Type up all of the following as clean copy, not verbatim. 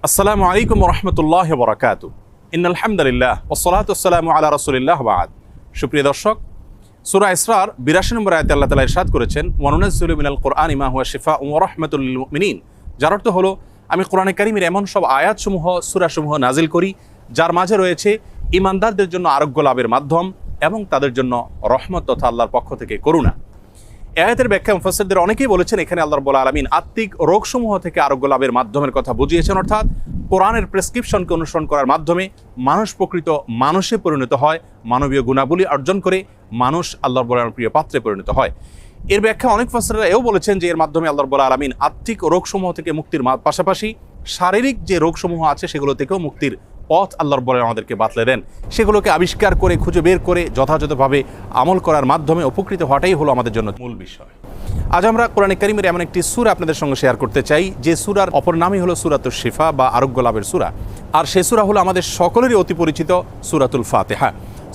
আসসালামু আলাইকুম ওয়া রাহমাতুল্লাহি ওয়া বারাকাতুহু। ইন্নাল হামদুলিল্লাহ ওয়াসসালাতু ওয়াসসালামু আলা রাসূলিল্লাহ ওয়া বা'দ। সুপ্রিয় দর্শক, সূরা ইসরার ৮২ নম্বর আয়াতে আল্লাহ তাআলা ইরশাদ করেছেন, ওয়া নুনাজ্জিলু মিনাল কুরআনি মা হুয়া শিফাউন ওয়া রাহমাতুল লিল মুমিনিন। যার অর্থ হলো, আমি কোরআনে কারীমের এমন সব আয়াতসমূহ, সূরাসমূহ নাজিল করি যার মাঝে রয়েছে ঈমানদারদের জন্য আরোগ্য লাভের মাধ্যম এবং তাদের জন্য রহমত তথা আল্লাহর পক্ষ থেকে করুণা। এই আয়াতের ব্যাখ্যা মুফাসসিরদের অনেকেই বলেছেন, এখানে আল্লাহ রাব্বুল আলামিন আত্মিক রোগসমূহ থেকে আরোগ্য লাভের মাধ্যমের কথা বুঝিয়েছেন, অর্থাৎ কোরআনের প্রেসক্রিপশনকে অনুসরণ করার মাধ্যমে মানুষ প্রকৃত মানুষে পরিণত হয়, মানবীয় গুণাবলী অর্জন করে মানুষ আল্লাহ রাব্বুল আলামিনের প্রিয় পাত্রে পরিণত হয়। এর ব্যাখ্যা অনেক মুফাসসিররা এও বলেছেন যে এর মাধ্যমে আল্লাহ রাব্বুল আলামিন আত্মিক রোগসমূহ থেকে মুক্তির পাশাপাশি শারীরিক যে রোগসমূহ আছে সেগুলো থেকেও মুক্তির পথ আল্লাহ রাব্বুল আলামিন আমাদেরকে বাতলে দেন। সেগুলোকে আবিষ্কার করে খুঁজে বের করে যথাযথভাবে আমল করার মাধ্যমে উপকৃত হওয়াটাই হলো আমাদের জন্য মূল বিষয়। আজ আমরা কোরআনে কারীমের এমন একটি সূরা আপনাদের সঙ্গে শেয়ার করতে চাই যে সূরার অপর নামই হলো সূরাতুশ শিফা বা আরোগ্য লাভের সূরা। আর সেই সূরা হলো আমাদের সকলেরই অতি পরিচিত সূরাতুল ফাতিহা।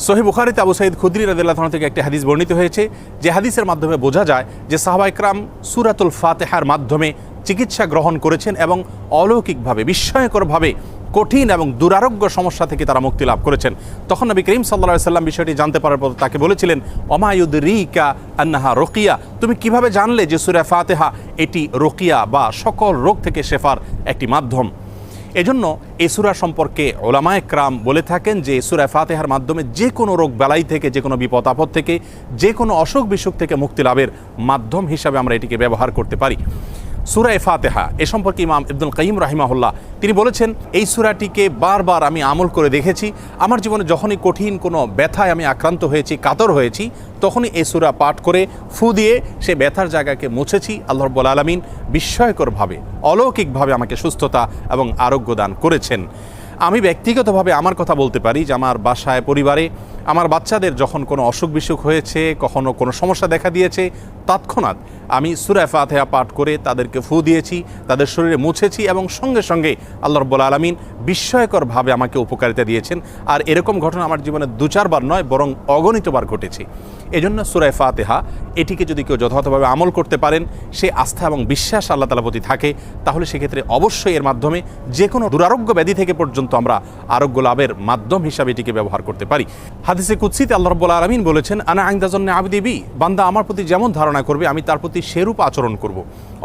সহিহ বুখারীতে আবু সাঈদ খুদরী রাদিয়াল্লাহু আনহু থেকে একটি হাদিস বর্ণিত হয়েছে, যে হাদিসের মাধ্যমে বোঝা যায় যে সাহাবায়ে কেরাম সূরাতুল ফাতিহার মাধ্যমে চিকিৎসা গ্রহণ করেছেন এবং অলৌকিকভাবে, বিস্ময়করভাবে কঠিন এবং দুরারোগ্য সমস্যা থেকে তারা মুক্তি লাভ করেছেন। তখন নবী করিম সাল্লাল্লাহু আলাইহি ওয়াসাল্লাম বিষয়টি জানতে পারার পর তাকে বলেছিলেন, ওমা ইউদরিকা আন্নাহা রুকিয়া, তুমি কিভাবে জানলে যে সূরা ফাতিহা এটি রুকিয়া বা সকল রোগ থেকে শেফার একটি মাধ্যম। এজন্য এই সূরা সম্পর্কে উলামায়ে কেরাম বলে থাকেন যে সূরা ফাতিহার মাধ্যমে যে কোনো রোগ বালাই থেকে, যে কোনো বিপদ আপদ থেকে, যে কোনো অসুখ বিসুখ থেকে মুক্তি লাভের মাধ্যম হিসাবে আমরা এটিকে ব্যবহার করতে পারি। সূরা ফাতিহা এ সম্পর্কে ইমাম ইবনুল কাইয়িম রাহিমাহুল্লাহ তিনি বলেছেন, এই সূরাটিকে বারবার আমি আমল করে দেখেছি। আমার জীবনে যখনই কঠিন কোনো ব্যথায় আমি আক্রান্ত হয়েছি, কাতর হয়েছি, তখনই এই সূরা পাঠ করে ফু দিয়ে সে ব্যথার জায়গাকে মুছেছি। আল্লাহ রাব্বুল আলামিন বিস্ময়করভাবে, অলৌকিকভাবে আমাকে সুস্থতা এবং আরোগ্য দান করেছেন। আমি ব্যক্তিগতভাবে আমার কথা বলতে পারি যে আমার বাসায়, পরিবারে আমার বাচ্চাদের যখন কোনো অসুখ বিসুখ হয়েছে, কখনো কোনো সমস্যা দেখা দিয়েছে, তৎক্ষণাৎ আমি সূরা ফাতিহা পাঠ করে তাদেরকে ফু দিয়েছি, তাদের শরীরে মুছেছি এবং সঙ্গে সঙ্গে আল্লাহ রাব্বুল আলামিন বিস্ময়করভাবে আমাকে উপকারিতা দিয়েছেন। আর এরকম ঘটনা আমার জীবনে ২-৪ বার নয়, বরং অগণিতবার ঘটেছে। এজন্য সূরা ফাতিহা এটিকে যদি কেউ যথাযথভাবে আমল করতে পারেন, সে আস্থা এবং বিশ্বাস আল্লাহ তাআলার প্রতি থাকে, তাহলে সেক্ষেত্রে অবশ্যই এর মাধ্যমে যে কোনো দুরারোগ্য ব্যাধি থেকে পর্যন্ত আমরা আরোগ্য লাভের মাধ্যম হিসাবে এটিকে ব্যবহার করতে পারি। হাদিসে কুদসিতে আল্লাহ রাব্বুল আলামিন বলেছেন, আনা ইনদা যান্নি আবদি বি, বান্দা আমার প্রতি যেমন ধারণা করবে আমি তার প্রতি সেরূপ আচরণ করব।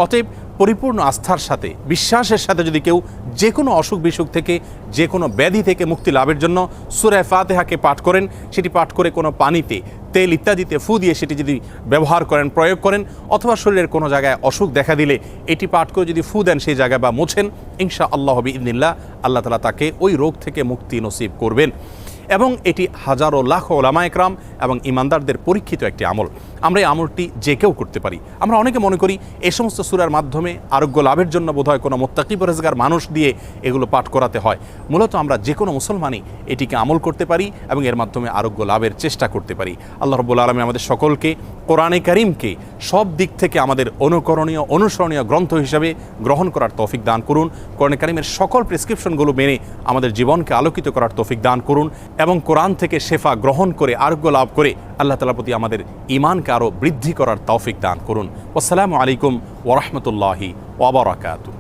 অতএব পরিপূর্ণ আস্থার সাথে, বিশ্বাসের সাথে যদি কেউ যে কোনো অসুখ বিসুখ থেকে, যে কোনো ব্যাধি থেকে মুক্তি লাভের জন্য সূরা ফাতিহাকে পাঠ করেন, সেটি পাঠ করে কোনো পানিতে, তেল ইত্যাদিতে ফু দিয়ে সেটি যদি ব্যবহার করেন, প্রয়োগ করেন, অথবা শরীরের কোনো জায়গায় অসুখ দেখা দিলে এটি পাঠ করে যদি ফু দেন সেই জায়গায় বা মোছেন, ইনশাআল্লাহ বিইذনিল্লাহ আল্লাহ তাআলা তাকে ওই রোগ থেকে মুক্তি নসিব করবেন। এবং এটি হাজারো লাখো উলামায়ে কেরাম এবং ঈমানদারদের পরীক্ষিত একটি আমল। আমরা এই আমলটি যে কেউ করতে পারি। আমরা অনেকে মনে করি এই সমস্ত সূরার মাধ্যমে আরোগ্য লাভের জন্য বোধহয় কোনো মুত্তাকি পরহেজগার মানুষ দিয়ে এগুলো পাঠ করাতে হয়। মূলত আমরা যে কোনো মুসলমানই এটিকে আমল করতে পারি এবং এর মাধ্যমে আরোগ্য লাভের চেষ্টা করতে পারি। আল্লাহ রাব্বুল আলামিন আমাদের সকলকে কোরআনে কারীমকে সব দিক থেকে আমাদের অনুকরণীয়, অনুসরণীয় গ্রন্থ হিসাবে গ্রহণ করার তৌফিক দান করুন। কোরআনে কারীমের সকল প্রেসক্রিপশনগুলো মেনে আমাদের জীবনকে আলোকিত করার তৌফিক দান করুন এবং কোরআন থেকে শেফা গ্রহণ করে আরোগ্য লাভ করে আল্লাহ তাআলার প্রতি আমাদের ঈমানকে আরও বৃদ্ধি করার তৌফিক দান করুন। আসসালামু আলাইকুম ওয়া রাহমাতুল্লাহি ওয়া বারাকাতুহু।